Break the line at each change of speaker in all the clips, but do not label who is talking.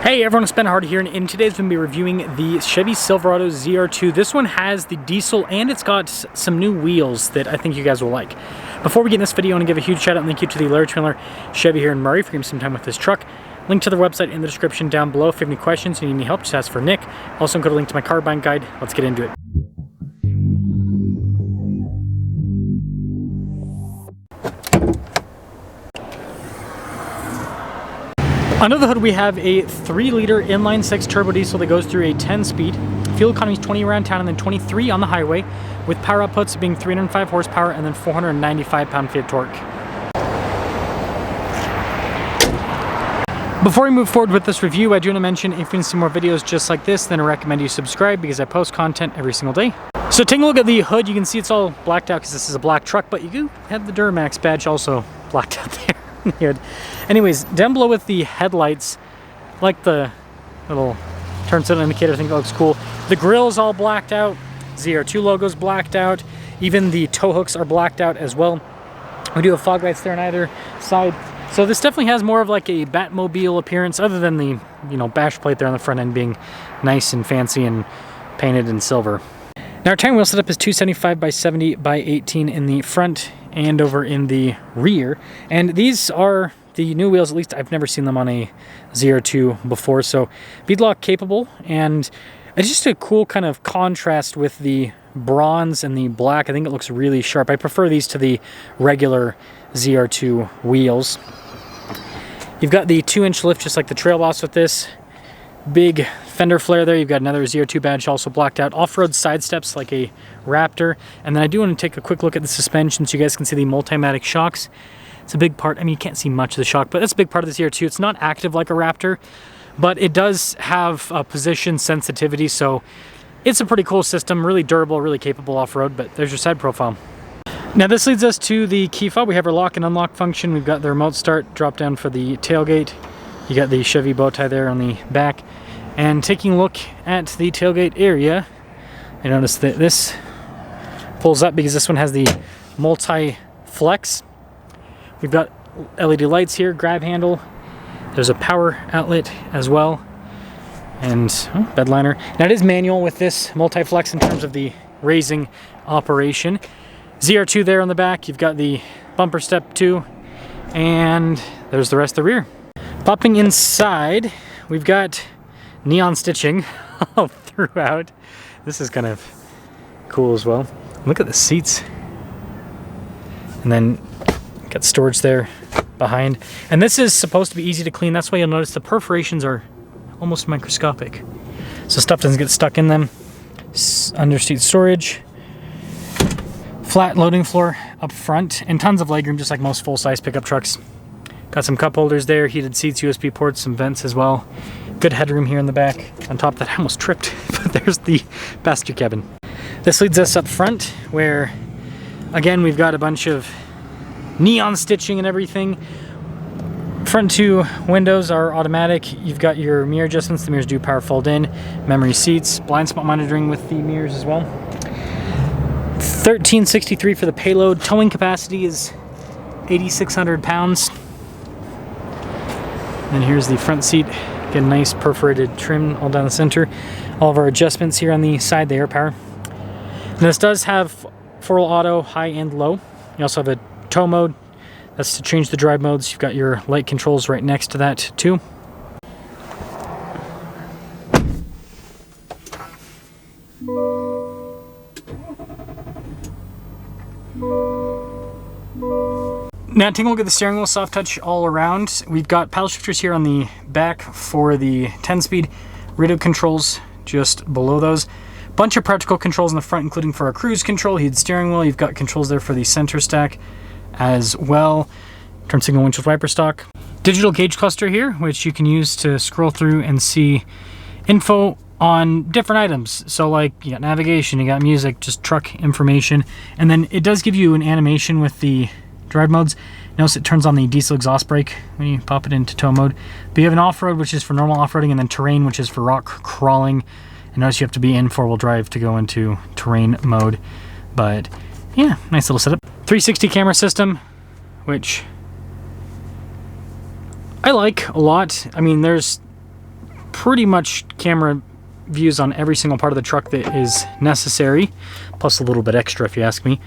Hey everyone, it's Ben Hardy here, and in today's we're going to be reviewing the Chevy Silverado ZR2. This one has the diesel and it's got some new wheels that I think you guys will like. Before we get in this video, I want to give a huge shout out and thank you to the Larry Trailer Chevy here in Murray for giving me some time with this truck. Link to the website in the description down below. If you have any questions, you need any help, just ask for Nick. Also include a link to my car buying guide. Let's get into it. Under the hood we have a 3-liter inline-6 turbo diesel that goes through a 10-speed. Fuel economy is 20 around town and then 23 on the highway, with power outputs being 305 horsepower and then 495 pound-feet of torque. Before we move forward with this review, I do want to mention if you want to see more videos just like this, then I recommend you subscribe because I post content every single day. So taking a look at the hood, you can see it's all blacked out because this is a black truck, but you do have the Duramax badge also blacked out there. Good. Anyways, down below with the headlights, like the little turn signal indicator, I think that looks cool. The grill's all blacked out, ZR2 logo's blacked out, even the tow hooks are blacked out as well. We do have fog lights there on either side. So this definitely has more of like a Batmobile appearance, other than the, bash plate there on the front end being nice and fancy and painted in silver. Now our tire wheel setup is 275 by 70 by 18 in the front and over in the rear, and these are the new wheels. At least I've never seen them on a ZR2 before, so beadlock capable, and it's just a cool kind of contrast with the bronze and the black. I think it looks really sharp. I prefer these to the regular ZR2 wheels. You've got the 2-inch lift just like the Trail Boss with this. Big fender flare there. You've got another ZR2 badge also blacked out. Off-road side steps like a Raptor. And then I do want to take a quick look at the suspension so you guys can see the Multimatic shocks. It's a big part. I mean, you can't see much of the shock, but that's a big part of the ZR2. It's not active like a Raptor, but it does have a position sensitivity, so it's a pretty cool system. Really durable, really capable off-road, but there's your side profile. Now this leads us to the key fob. We have our lock and unlock function. We've got the remote start, drop down for the tailgate. You got the Chevy bow tie there on the back. And taking a look at the tailgate area, I noticed that this pulls up because this one has the multi-flex. We've got LED lights here, grab handle. There's a power outlet as well. And bed liner. Now it is manual with this multi-flex in terms of the raising operation. ZR2 there on the back. You've got the bumper step too. And there's the rest of the rear. Popping inside, we've got neon stitching all throughout. This is kind of cool as well. Look at the seats. And then got storage there behind. And this is supposed to be easy to clean. That's why you'll notice the perforations are almost microscopic. So stuff doesn't get stuck in them. Underseat storage. Flat loading floor up front. And tons of legroom just like most full-size pickup trucks. Got some cup holders there, heated seats, USB ports, some vents as well. Good headroom here in the back. On top of that, I almost tripped, but there's the passenger cabin. This leads us up front where, again, we've got a bunch of neon stitching and everything. Front two windows are automatic. You've got your mirror adjustments. The mirrors do power fold in. Memory seats, blind spot monitoring with the mirrors as well. 1363 for the payload. Towing capacity is 8,600 pounds. And here's the front seat. Get a nice perforated trim all down the center. All of our adjustments here on the side, the air power. And this does have 4-wheel auto, high and low. You also have a tow mode. That's to change the drive modes. You've got your light controls right next to that too. Now taking a look at the steering wheel, soft touch all around. We've got paddle shifters here on the back for the 10-speed. Radio controls just below those. Bunch of practical controls in the front, including for our cruise control, heated steering wheel. You've got controls there for the center stack as well. Turn signal, windshield wiper stock. Digital gauge cluster here, which you can use to scroll through and see info on different items. So like you got navigation, you got music, just truck information. And then it does give you an animation with the drive modes. Notice it turns on the diesel exhaust brake when you pop it into tow mode. But you have an off-road, which is for normal off-roading, and then terrain, which is for rock crawling. And notice you have to be in 4-wheel drive to go into terrain mode. But yeah, nice little setup. 360 camera system, which I like a lot. I mean, there's pretty much camera views on every single part of the truck that is necessary, plus a little bit extra if you ask me.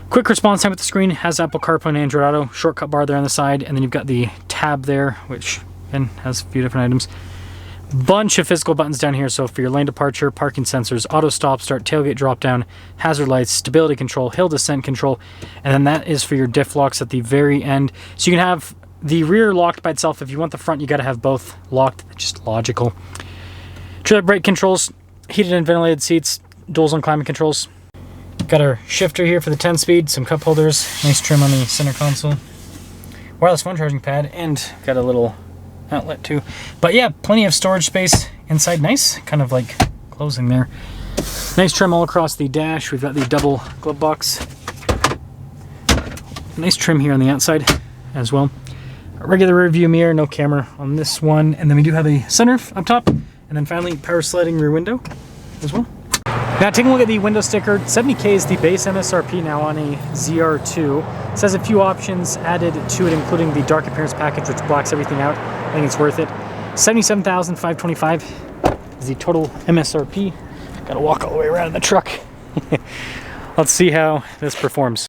Quick response time with the screen, has Apple CarPlay and Android Auto, shortcut bar there on the side, and then you've got the tab there, which again has a few different items. Bunch of physical buttons down here, so for your lane departure, parking sensors, auto stop start, tailgate drop down, hazard lights, stability control, hill descent control, and then that is for your diff locks at the very end. So you can have the rear locked by itself. If you want the front, you got to have both locked. Just logical. Trailer brake controls, heated and ventilated seats, dual zone climate controls. Got our shifter here for the 10-speed, some cup holders, nice trim on the center console, wireless phone charging pad, and got a little outlet too. But yeah, plenty of storage space inside. Nice, kind of like closing there. Nice trim all across the dash. We've got the double glove box. Nice trim here on the outside as well. A regular rear view mirror, no camera on this one. And then we do have a sunroof up top. And then finally, power sliding rear window as well. Now taking a look at the window sticker, $70K is the base MSRP now on a ZR2. It says a few options added to it, including the dark appearance package, which blocks everything out. I think it's worth it. $77,525 is the total MSRP. Gotta walk all the way around in the truck. Let's see how this performs.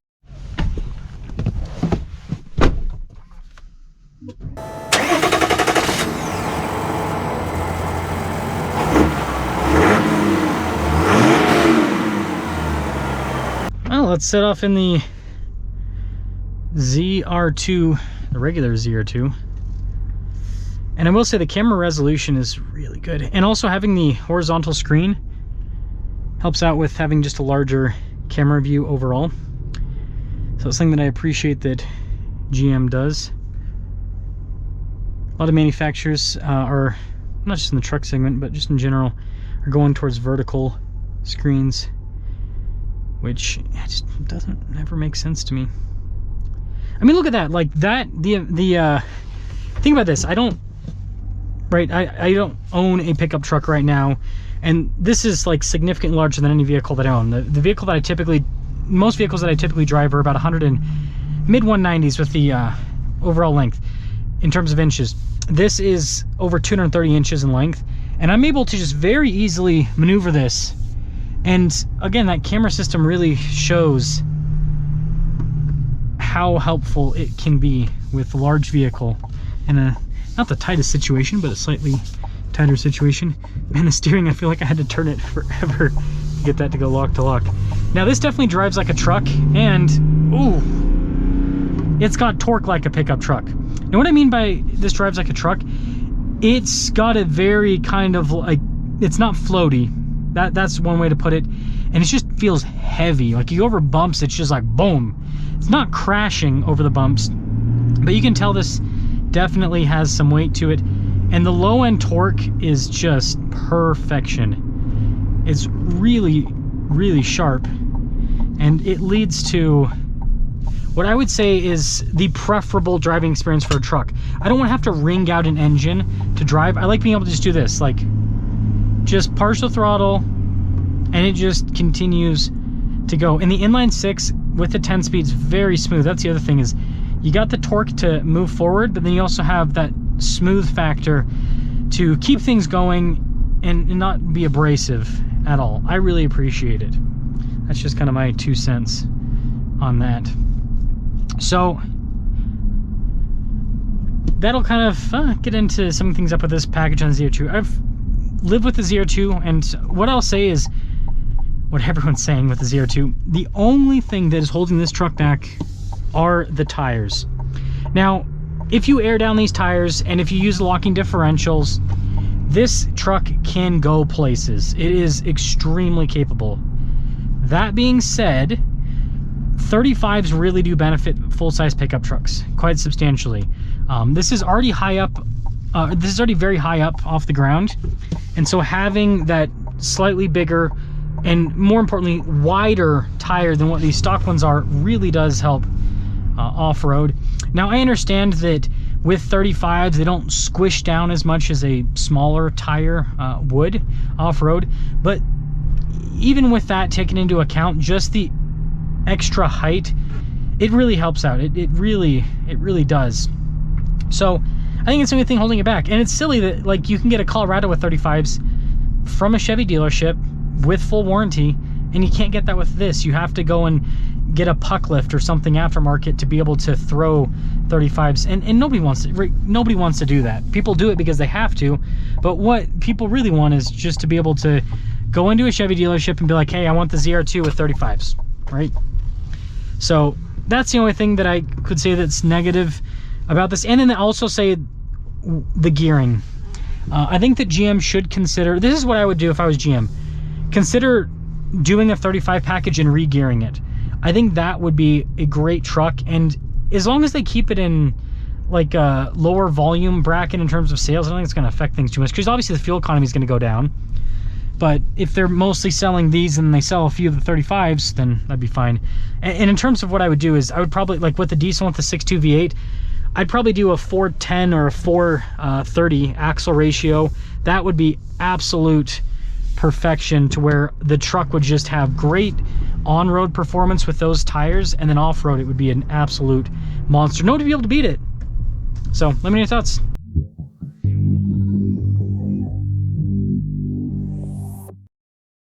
Well, let's set off in the ZR2, the regular ZR2. And I will say the camera resolution is really good. And also having the horizontal screen helps out with having just a larger camera view overall. So it's something that I appreciate that GM does. A lot of manufacturers are, not just in the truck segment, but just in general, are going towards vertical screens, which just doesn't never make sense to me. I mean, look at that, like that, think about this, I don't own a pickup truck right now, and this is like significantly larger than any vehicle that I own. The vehicle that I typically, most vehicles that I typically drive are about 100 and mid 190s with the overall length in terms of inches. This is over 230 inches in length, and I'm able to just very easily maneuver this. And again, that camera system really shows how helpful it can be with a large vehicle in a, not the tightest situation, but a slightly tighter situation. Man, the steering, I feel like I had to turn it forever to get that to go lock to lock. Now this definitely drives like a truck, and ooh, it's got torque like a pickup truck. Now what I mean by this drives like a truck, it's got a very kind of like, it's not floaty. That's one way to put it. And it just feels heavy. Like you go over bumps, it's just like boom. It's not crashing over the bumps, but you can tell this definitely has some weight to it. And the low end torque is just perfection. It's really, really sharp. And it leads to what I would say is the preferable driving experience for a truck. I don't want to have to wring out an engine to drive. I like being able to just do this, like just partial throttle, and it just continues to go. And the inline six with the 10 speeds, very smooth. That's the other thing, is you got the torque to move forward, but then you also have that smooth factor to keep things going and not be abrasive at all. I really appreciate it. That's just kind of my 2 cents on that. So that'll kind of get into some things up with this package on ZR2. I've lived with the ZR2, and what I'll say is what everyone's saying with the ZR2. The only thing that is holding this truck back are the tires. Now, if you air down these tires and if you use locking differentials, this truck can go places. It is extremely capable. That being said, 35s really do benefit full-size pickup trucks quite substantially. This is already high up. This is already very high up off the ground, and so having that slightly bigger and, more importantly, wider tire than what these stock ones are really does help off-road. Now, I understand that with 35s, they don't squish down as much as a smaller tire would off-road, but even with that taken into account, just the extra height, it really helps out. It really does. So I think it's the only thing holding it back. And it's silly that like you can get a Colorado with 35s from a Chevy dealership with full warranty, and you can't get that with this. You have to go and get a puck lift or something aftermarket to be able to throw 35s, and nobody wants to do that. People do it because they have to, but what people really want is just to be able to go into a Chevy dealership and be like, hey, I want the ZR2 with 35s, right? So that's the only thing that I could say that's negative about this. And then also say the gearing. I think that GM should consider, this is what I would do if I was GM, consider doing a 35 package and re-gearing it. I think that would be a great truck, and as long as they keep it in like a lower volume bracket in terms of sales, I don't think it's going to affect things too much, because obviously the fuel economy is going to go down. But if they're mostly selling these and they sell a few of the 35s, then that'd be fine. And in terms of what I would do is, I would probably, like with the diesel with the 6.2 V8, I'd probably do a 410 or a 430 axle ratio. That would be absolute perfection, to where the truck would just have great on-road performance with those tires, and then off-road it would be an absolute monster. Nobody would be able to beat it. So let me know your thoughts.